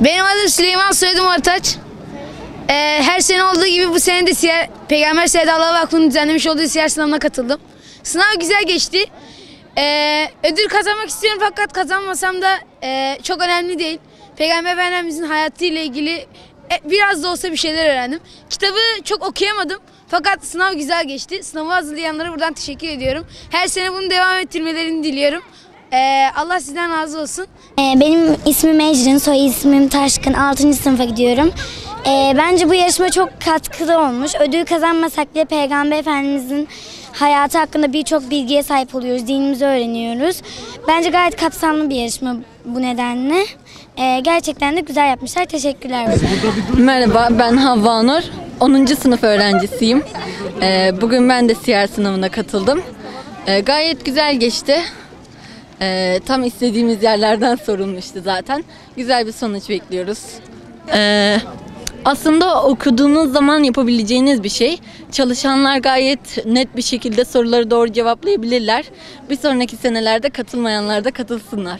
Benim adım Süleyman, soyadım Ortaç. Her sene olduğu gibi bu sene de Peygamber Sevdalığı Vakfı'nın düzenlemiş olduğu siyer sınavına katıldım. Sınav güzel geçti. Ödül kazanmak istiyorum fakat kazanmasam da çok önemli değil. Peygamber Efendimizin hayatıyla ilgili biraz da olsa bir şeyler öğrendim. Kitabı çok okuyamadım fakat sınav güzel geçti. Sınavı hazırlayanlara buradan teşekkür ediyorum. Her sene bunu devam ettirmelerini diliyorum. Allah sizden razı olsun. Benim ismim Ecrin, soy ismim Taşkın. 6. sınıfa gidiyorum. Bence bu yarışma çok katkılı olmuş. Ödül kazanmasak bile Peygamber Efendimizin hayatı hakkında birçok bilgiye sahip oluyoruz. Dinimizi öğreniyoruz. Bence gayet kapsamlı bir yarışma bu nedenle. Gerçekten de güzel yapmışlar. Teşekkürler. Merhaba, ben Havva Nur. 10. sınıf öğrencisiyim. Bugün ben de siyer sınavına katıldım. Gayet güzel geçti. Tam istediğimiz yerlerden sorulmuştu zaten. Güzel bir sonuç bekliyoruz. Aslında okuduğunuz zaman yapabileceğiniz bir şey. Çalışanlar gayet net bir şekilde soruları doğru cevaplayabilirler. Bir sonraki senelerde katılmayanlar da katılsınlar.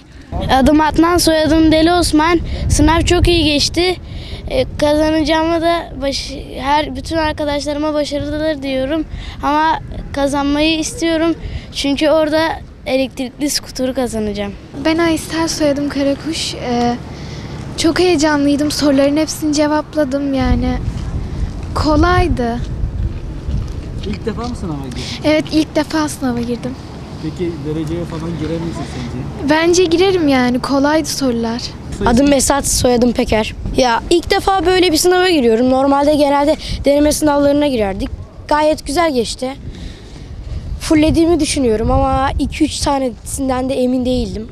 Adım Adnan, soyadım Deli Osman. Sınav çok iyi geçti. Kazanacağımı da bütün arkadaşlarıma başarılar diyorum. Ama kazanmayı istiyorum. Çünkü orada elektrikli skuturu kazanacağım. Ben Aysel, soyadım Karakuş. Çok heyecanlıydım. Soruların hepsini cevapladım yani. Kolaydı. İlk defa mı sınava girdin? Evet, ilk defa sınava girdim. Peki dereceye falan girer misin sence? Bence girerim yani. Kolaydı sorular. Adım Mesat, soyadım Peker. Ya ilk defa böyle bir sınava giriyorum. Normalde genelde deneme sınavlarına girerdik. Gayet güzel geçti. Fullediğimi düşünüyorum ama 2-3 tanesinden de emin değildim.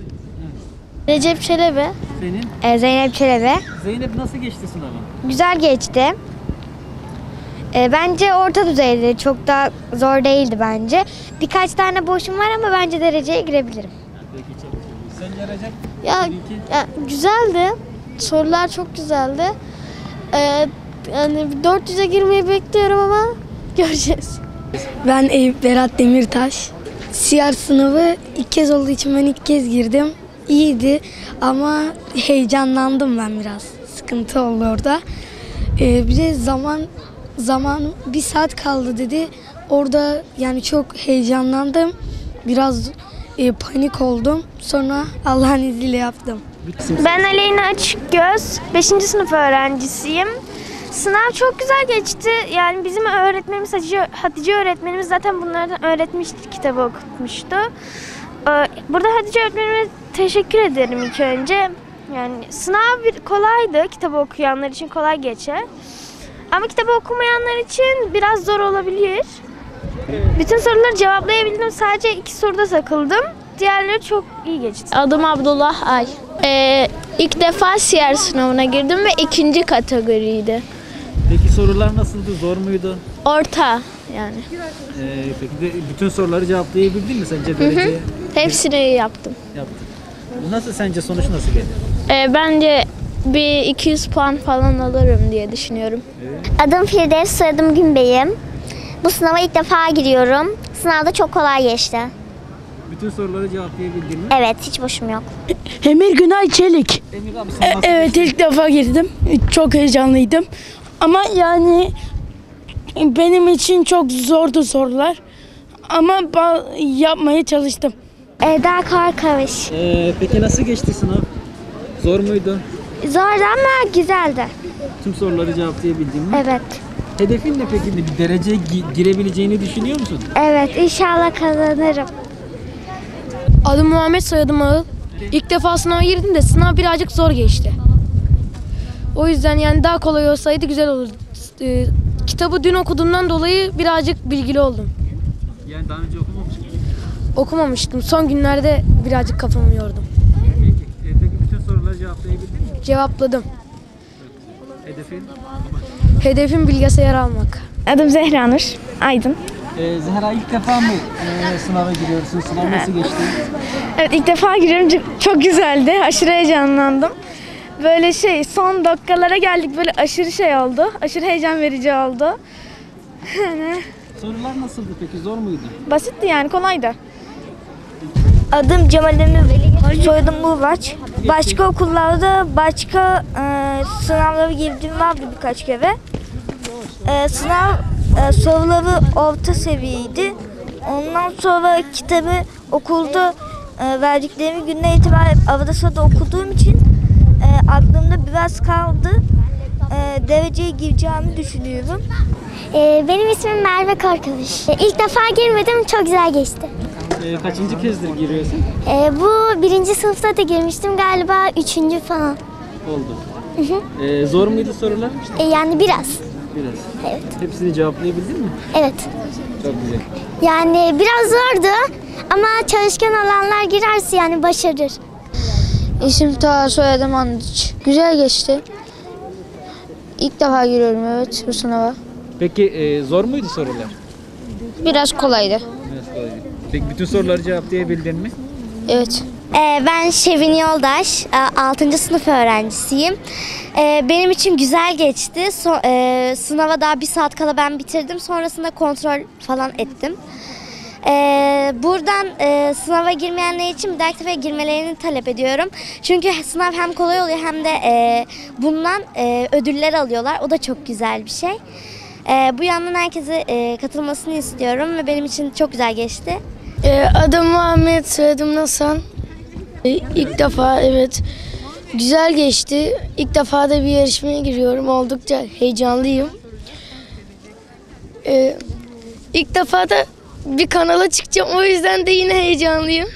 Recep Çelebi. Senin? Zeynep Çelebi. Zeynep nasıl geçti sınavın? Güzel geçti. Bence orta düzeydi. Çok da zor değildi bence. Birkaç tane boşum var ama bence dereceye girebilirim. Peki çok iyi. Sen Recep? Ya güzeldi. Sorular çok güzeldi. Yani 400'e girmeyi bekliyorum ama göreceğiz. Ben Eyüp Berat Demirtaş. Siyer sınavı ilk kez olduğu için ben ilk kez girdim. İyiydi ama heyecanlandım ben biraz. Sıkıntı oldu orada. Bir de zaman 1 saat kaldı dedi. Orada yani çok heyecanlandım. Biraz panik oldum. Sonra Allah'ın izniyle yaptım. Ben Aleyna Açıkgöz, 5. sınıf öğrencisiyim. Sınav çok güzel geçti. Yani bizim öğretmenimiz Hatice öğretmenimiz zaten bunlardan öğretmişti, kitabı okutmuştu. Burada Hatice öğretmenime teşekkür ederim ilk önce. Yani sınav kolaydı, kitabı okuyanlar için kolay geçer. Ama kitabı okumayanlar için biraz zor olabilir. Bütün soruları cevaplayabildim. Sadece 2 soruda takıldım. Diğerleri çok iyi geçti. Adım Abdullah Ay. İlk defa siyer sınavına girdim ve 2. kategoriydi. Peki sorular nasıldı? Zor muydu? Orta yani. Peki de bütün soruları cevaplayabildin mi sence dereceye? Hepsini yaptım. Yaptın. Nasıl sence sonuç nasıl geldi? Bence bir 200 puan falan alırım diye düşünüyorum. Adım Firdevs, soyadım Günbey'im. Bu sınava ilk defa giriyorum. Sınavda çok kolay geçti. Bütün soruları cevaplayabildin mi? Evet, hiç boşum yok. Emir Günay Çelik. Emir abi sen nasıl Evet, geçti? ilk defa girdim. Çok heyecanlıydım. Ama yani benim için çok zordu sorular. Ama yapmaya çalıştım. Eda Karkamış. Peki nasıl geçti sınav? Zor muydu? Zordu ama güzeldi. Tüm soruları cevaplayabildin mi? Evet. Hedefin ne peki? Bir dereceye girebileceğini düşünüyor musun? Evet, inşallah kazanırım. Adım Muhammed, soyadım Ağıl. İlk defa sınava girdim de sınav birazcık zor geçti. O yüzden yani daha kolay olsaydı güzel olurdu. Kitabı dün okuduğumdan dolayı birazcık bilgili oldum. Yani daha önce okumamış mıydın? Okumamıştım. Son günlerde birazcık kafamı yordum. Peki bütün soruları cevaplayabildin mi? Cevapladım. Hedefin? Hedefim bilgisayar almak. Adım Zehra Nur Aydın. Zehra ilk defa mı sınava giriyorsun? Sınav nasıl geçti? Evet, ilk defa giriyorum. Çok güzeldi. Aşırı heyecanlandım. Böyle son dakikalara geldik. Böyle aşırı oldu. Aşırı heyecan verici oldu. Sorular nasıldı peki? Zor muydu? Basitti yani, kolaydı. Adım Cemal Emre Veli. Soyadım Ulaç. Başka okullarda başka sınavlara girdiğim vardı birkaç kere. Soruları orta seviyeydi. Ondan sonra kitabı okulda verdikleri günden itibaren arada sırada okuduğum için aklımda biraz kaldı. Dereceye gireceğimi düşünüyorum. Benim ismim Merve Korkamış. İlk defa girmedim, çok güzel geçti. Kaçıncı kezdir giriyorsun? Bu 1. sınıfta da girmiştim, galiba 3. falan. Oldu. Zor muydu sorular? Yani biraz. Biraz. Evet. Hepsini cevaplayabildin mi? Evet. Çok güzel. Yani biraz zordu ama çalışkan olanlar girerse yani başarır. İsim Taha, soyadım Andıç. Güzel geçti. İlk defa giriyorum evet bu sınava. Peki zor muydu sorular? Biraz kolaydı. Biraz kolaydı. Peki bütün soruları cevaplayabildin mi? Evet. Ben Şevin Yoldaş, 6. sınıf öğrencisiyim. Benim için güzel geçti. Sınava daha 1 saat kala ben bitirdim. Sonrasında kontrol falan ettim. Buradan sınava girmeyenler için bir dahaki sefere girmelerini talep ediyorum. Çünkü sınav hem kolay oluyor hem de bundan ödüller alıyorlar. O da çok güzel bir şey. Bu yandan herkese katılmasını istiyorum ve benim için çok güzel geçti. Adım Muhammed, soyadım Hasan. İlk defa evet güzel geçti. İlk defa da bir yarışmaya giriyorum. Oldukça heyecanlıyım. İlk defa da bir kanala çıkacağım. O yüzden de yine heyecanlıyım.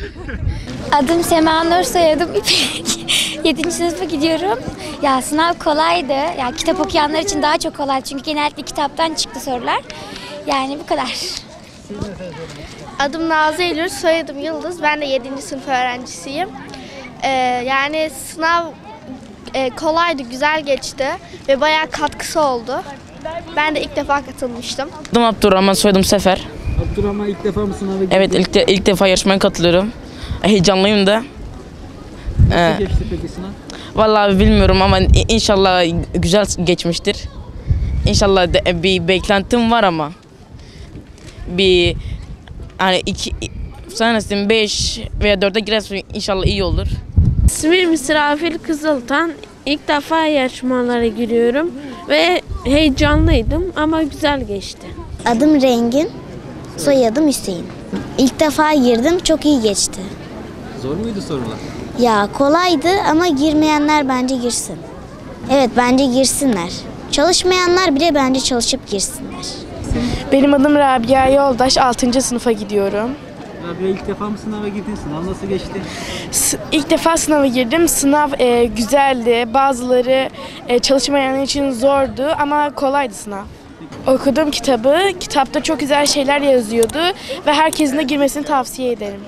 Adım Sema Nur, soyadım İpek. 7. sınıfa gidiyorum. Ya sınav kolaydı. Ya kitap okuyanlar için daha çok kolay. Çünkü genellikle kitaptan çıktı sorular. Yani bu kadar. Adım Nazlı Eylül, soyadım Yıldız. Ben de 7. sınıf öğrencisiyim. Yani sınav kolaydı, güzel geçti ve bayağı katkısı oldu. Ben de ilk defa katılmıştım. Adım Abdurrahman, soyadım Sefer. Abdurrahman ilk defa mı sınava girdin? Evet, ilk defa yarışmaya katılıyorum. Heyecanlıyım da. Nasıl geçti peki sınav? Vallahi bilmiyorum ama inşallah güzel geçmiştir. İnşallah bir beklentim var ama bir hani 5 veya 4'e girerse inşallah iyi olur. İsmim İsrafil Kızıltan. İlk defa yarışmalara giriyorum ve heyecanlıydım ama güzel geçti. Adım Rengin, soyadım Hüseyin. İlk defa girdim, çok iyi geçti. Zor muydu sorular? Ya kolaydı ama girmeyenler bence girsin. Evet, bence girsinler. Çalışmayanlar bile bence çalışıp girsinler. Benim adım Rabia Yoldaş. 6. sınıfa gidiyorum. Rabia ilk defa mı sınava girdin? Sınav nasıl geçti? İlk defa sınava girdim. Sınav güzeldi. Bazıları çalışmayanlar için zordu ama kolaydı sınav. Okudum kitabı. Kitapta çok güzel şeyler yazıyordu ve herkesin de girmesini tavsiye ederim.